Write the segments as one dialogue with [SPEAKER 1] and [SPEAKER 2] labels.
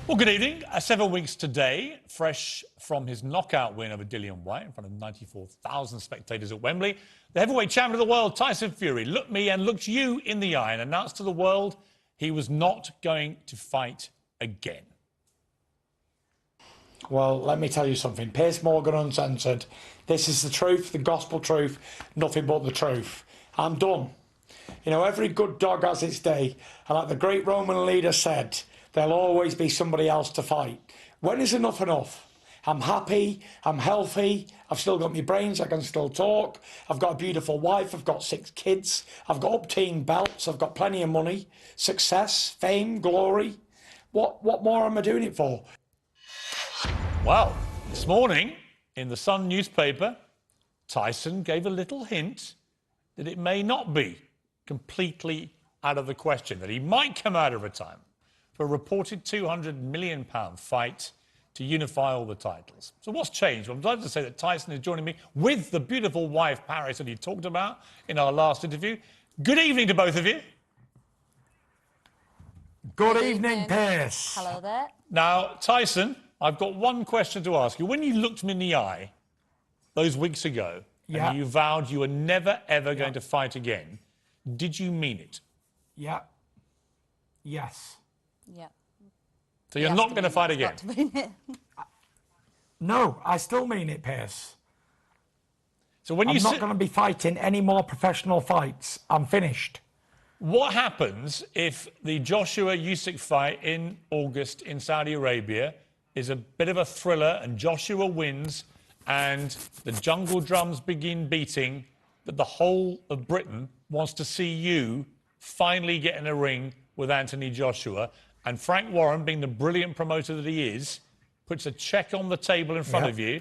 [SPEAKER 1] Well, good evening. 7 weeks today, fresh from his knockout win over Dillian White in front of 94,000 spectators at Wembley, the heavyweight champion of the world, Tyson Fury, looked me and looked you in the eye and announced to the world he was not going to fight again.
[SPEAKER 2] Well, let me tell you something. Piers Morgan Uncensored. This is the truth, the gospel truth, nothing but the truth. I'm done. You know, every good dog has its day. And like the great Roman leader said, there'll always be somebody else to fight. When is enough enough? I'm happy, I'm healthy, I've still got my brains, I can still talk, I've got a beautiful wife, I've got 6 kids, I've got up-team belts, I've got plenty of money, success, fame, glory. What more am I doing it for?
[SPEAKER 1] Well, this morning in the Sun newspaper, Tyson gave a little hint that it may not be completely out of the question, that he might come out of retirement for a reported £200 million fight to unify all the titles. So what's changed? Well, I'm delighted to say that Tyson is joining me with the beautiful wife, Paris, that he talked about in our last interview. Good evening to both of you.
[SPEAKER 2] Good evening, Piers.
[SPEAKER 3] Hello there.
[SPEAKER 1] Now, Tyson, I've got one question to ask you. When you looked me in the eye those weeks ago, and you vowed you were never, ever going to fight again, did you mean it?
[SPEAKER 2] Yeah. Yes.
[SPEAKER 3] Yeah.
[SPEAKER 1] So you're not going to fight again?
[SPEAKER 2] No, I still mean it, Piers.
[SPEAKER 1] So when
[SPEAKER 2] I'm not going to be fighting any more professional fights. I'm finished.
[SPEAKER 1] What happens if the Joshua Usyk fight in August in Saudi Arabia is a bit of a thriller and Joshua wins and the jungle drums begin beating, that the whole of Britain wants to see you finally get in a ring with Anthony Joshua, and Frank Warren, being the brilliant promoter that he is, puts a check on the table in front of you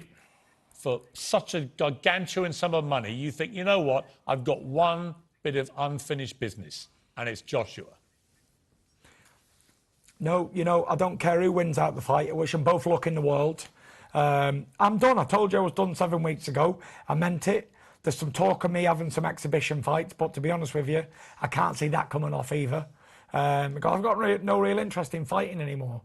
[SPEAKER 1] for such a gargantuan sum of money, you think, you know what, I've got one bit of unfinished business, and it's Joshua.
[SPEAKER 2] No, you know, I don't care who wins out the fight. I wish them both luck in the world. I'm done. I told you I was done 7 weeks ago. I meant it. There's some talk of me having some exhibition fights, but to be honest with you, I can't see that coming off either. Because I've got no real interest in fighting anymore.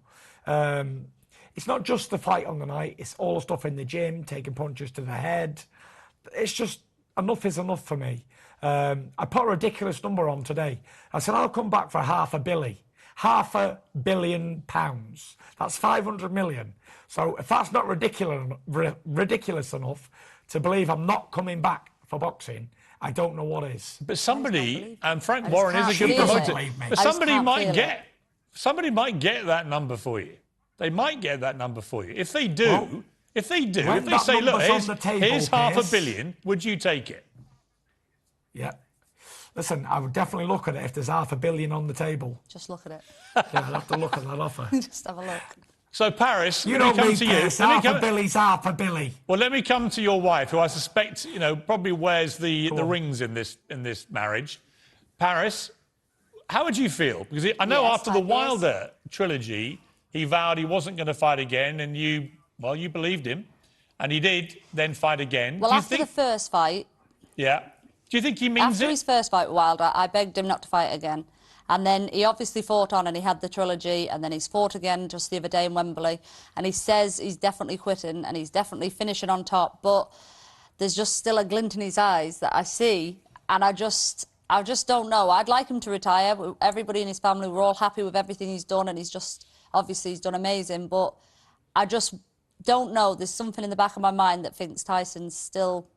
[SPEAKER 2] It's not just the fight on the night, it's all the stuff in the gym, taking punches to the head. It's just, enough is enough for me. I put a ridiculous number on today. I said, I'll come back for £500 million. £500 million. That's 500 million. So if that's not ridiculous enough to believe I'm not coming back for boxing, I don't know what is.
[SPEAKER 1] But somebody, and Frank Warren is a good promoter, but somebody might get that number for you. They might get that number for you. If they do, well, if they say, look, here's £500 million, would you take it?
[SPEAKER 2] Yeah. Listen, I would definitely look at it if there's £500 million on the table.
[SPEAKER 3] Just look at it.
[SPEAKER 2] Yeah, I'd have to look at that offer.
[SPEAKER 3] Just have a look.
[SPEAKER 1] So, Paris,
[SPEAKER 2] you don't
[SPEAKER 1] come to you.
[SPEAKER 2] £500 million's £500 million.
[SPEAKER 1] Well, let me come to your wife, who I suspect, you know, probably wears the rings in this marriage. Paris, how would you feel? Because I know after the Wilder trilogy, he vowed he wasn't going to fight again, and you believed him, and he did then fight again.
[SPEAKER 3] Well, after the first fight...
[SPEAKER 1] Yeah. Do you think he means
[SPEAKER 3] After his first fight with Wilder, I begged him not to fight again. And then he obviously fought on and he had the trilogy, and then he's fought again just the other day in Wembley. And he says he's definitely quitting and he's definitely finishing on top. But there's just still a glint in his eyes that I see. And I just don't know. I'd like him to retire. Everybody in his family, we're all happy with everything he's done, and obviously he's done amazing. But I just don't know. There's something in the back of my mind that thinks Tyson's still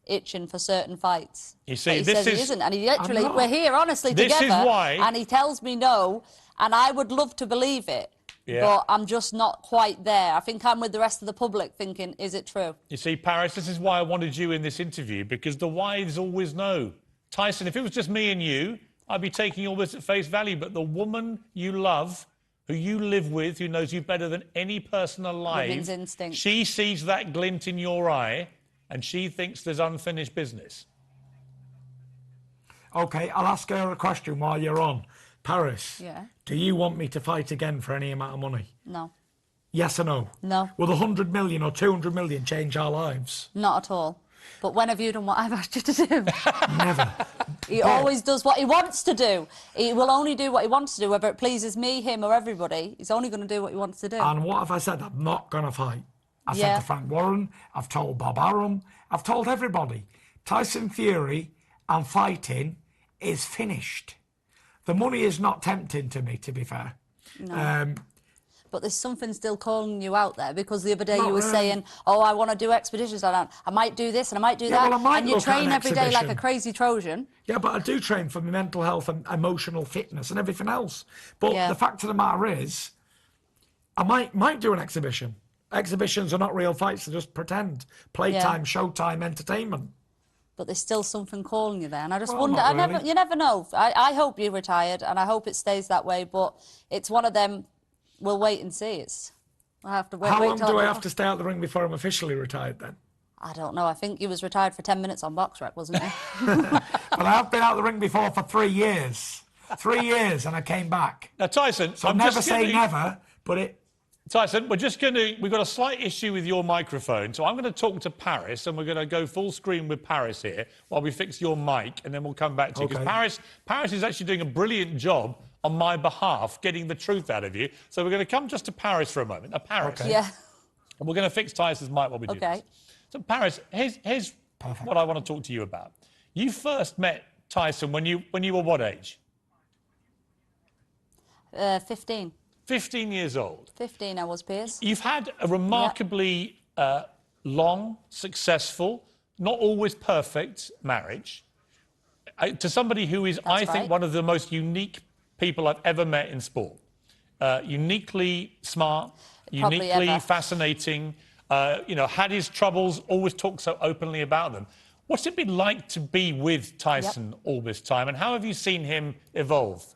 [SPEAKER 3] itching for certain fights. You see, he isn't, and he literally, we're here honestly together, and he tells me no, and I would love to believe it, but I'm just not quite there. I think I'm with the rest of the public thinking, is it true?
[SPEAKER 1] You see, Paris, this is why I wanted you in this interview, because the whys always know. Tyson, if it was just me and you, I'd be taking all this at face value, but the woman you love, who you live with, who knows you better than any person alive,
[SPEAKER 3] women's instinct.
[SPEAKER 1] She sees that glint in your eye, and she thinks there's unfinished business.
[SPEAKER 2] OK, I'll ask her a question while you're on. Paris, do you want me to fight again for any amount of money?
[SPEAKER 3] No.
[SPEAKER 2] Yes or no?
[SPEAKER 3] No.
[SPEAKER 2] Will the 100 million or 200 million change our lives?
[SPEAKER 3] Not at all. But when have you done what I've asked you to do?
[SPEAKER 2] Never.
[SPEAKER 3] He always does what he wants to do. He will only do what he wants to do, whether it pleases me, him or everybody. He's only going to do what he wants to do.
[SPEAKER 2] And what have I said? I'm not going to fight. I said to Frank Warren, I've told Bob Arum, I've told everybody. Tyson Fury and fighting is finished. The money is not tempting to me, to be fair.
[SPEAKER 3] No. But there's something still calling you out there, because the other day
[SPEAKER 2] Not
[SPEAKER 3] you were
[SPEAKER 2] really.
[SPEAKER 3] saying, oh, I want to do expeditions. I might do this and I might do that.
[SPEAKER 2] Well, I might
[SPEAKER 3] and you
[SPEAKER 2] look at
[SPEAKER 3] train
[SPEAKER 2] an
[SPEAKER 3] every day like a
[SPEAKER 2] exhibition.
[SPEAKER 3] crazy Trojan.
[SPEAKER 2] Yeah, but I do train for my mental health and emotional fitness and everything else. But
[SPEAKER 3] Yeah.
[SPEAKER 2] the fact of the matter is, I might do an exhibition. Exhibitions are not real fights, they're just pretend. Playtime, showtime, entertainment.
[SPEAKER 3] But there's still something calling you there. And I just
[SPEAKER 2] Well,
[SPEAKER 3] wonder,
[SPEAKER 2] not really.
[SPEAKER 3] you never know. I hope you're retired and I hope it stays that way. But it's one of them, we'll wait and see. I'll have to wait.
[SPEAKER 2] How
[SPEAKER 3] wait
[SPEAKER 2] long
[SPEAKER 3] till
[SPEAKER 2] do I have to stay out the ring before I'm officially retired then?
[SPEAKER 3] I don't know. I think you was retired for 10 minutes on Box Rec, wasn't you?
[SPEAKER 2] But I have been out the ring before for 3 years. 3 years and I came back.
[SPEAKER 1] Now, Tyson,
[SPEAKER 2] So never say never, but
[SPEAKER 1] Tyson, we've got a slight issue with your microphone, so I'm going to talk to Paris, and we're going to go full screen with Paris here while we fix your mic, and then we'll come back to you. Because Paris is actually doing a brilliant job on my behalf, getting the truth out of you. So we're going to come just to Paris for a moment. Now, Paris.
[SPEAKER 2] Okay.
[SPEAKER 3] Yeah.
[SPEAKER 1] And we're going to fix Tyson's mic while we do this. So, Paris, here's what I want to talk to you about. You first met Tyson when you were what age?
[SPEAKER 3] 15.
[SPEAKER 1] 15 years old.
[SPEAKER 3] 15 I was, Piers.
[SPEAKER 1] You've had a remarkably long, successful, not always perfect marriage to somebody who is, I think, one of the most unique people I've ever met in sport. Uniquely smart, uniquely fascinating, had his troubles, always talked so openly about them. What's it been like to be with Tyson all this time, and how have you seen him evolve?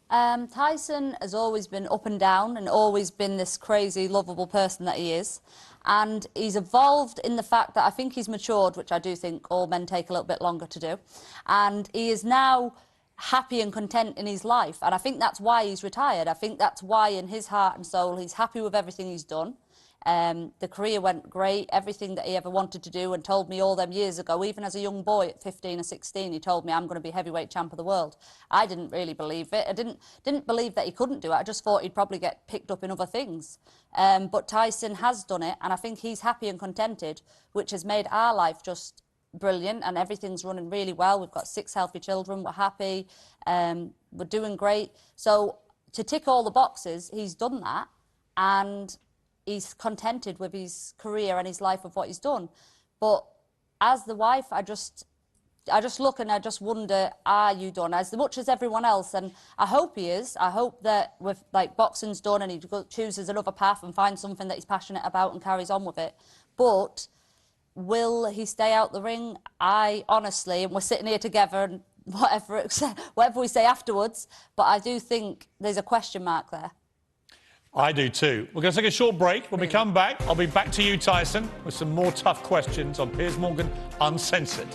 [SPEAKER 3] Tyson has always been up and down and always been this crazy, lovable person that he is. And he's evolved in the fact that I think he's matured, which I do think all men take a little bit longer to do. And he is now happy and content in his life. And I think that's why he's retired. I think that's why in his heart and soul he's happy with everything he's done. The career went great, everything that he ever wanted to do, and told me all them years ago, even as a young boy at 15 or 16, he told me, I'm going to be heavyweight champ of the world. I didn't really believe it. I didn't believe that he couldn't do it. I just thought he'd probably get picked up in other things. But Tyson has done it, and I think he's happy and contented, which has made our life just brilliant, and everything's running really well. We've got 6 healthy children. We're happy. We're doing great. So to tick all the boxes, he's done that, and he's contented with his career and his life of what he's done. But as the wife, I just look and I just wonder, are you done? As much as everyone else, and I hope he is. I hope that with boxing's done and he chooses another path and finds something that he's passionate about and carries on with it. But will he stay out the ring? I honestly, and we're sitting here together and whatever we say afterwards, but I do think there's a question mark there.
[SPEAKER 1] I do too. We're going to take a short break. When we come back, I'll be back to you, Tyson, with some more tough questions on Piers Morgan Uncensored.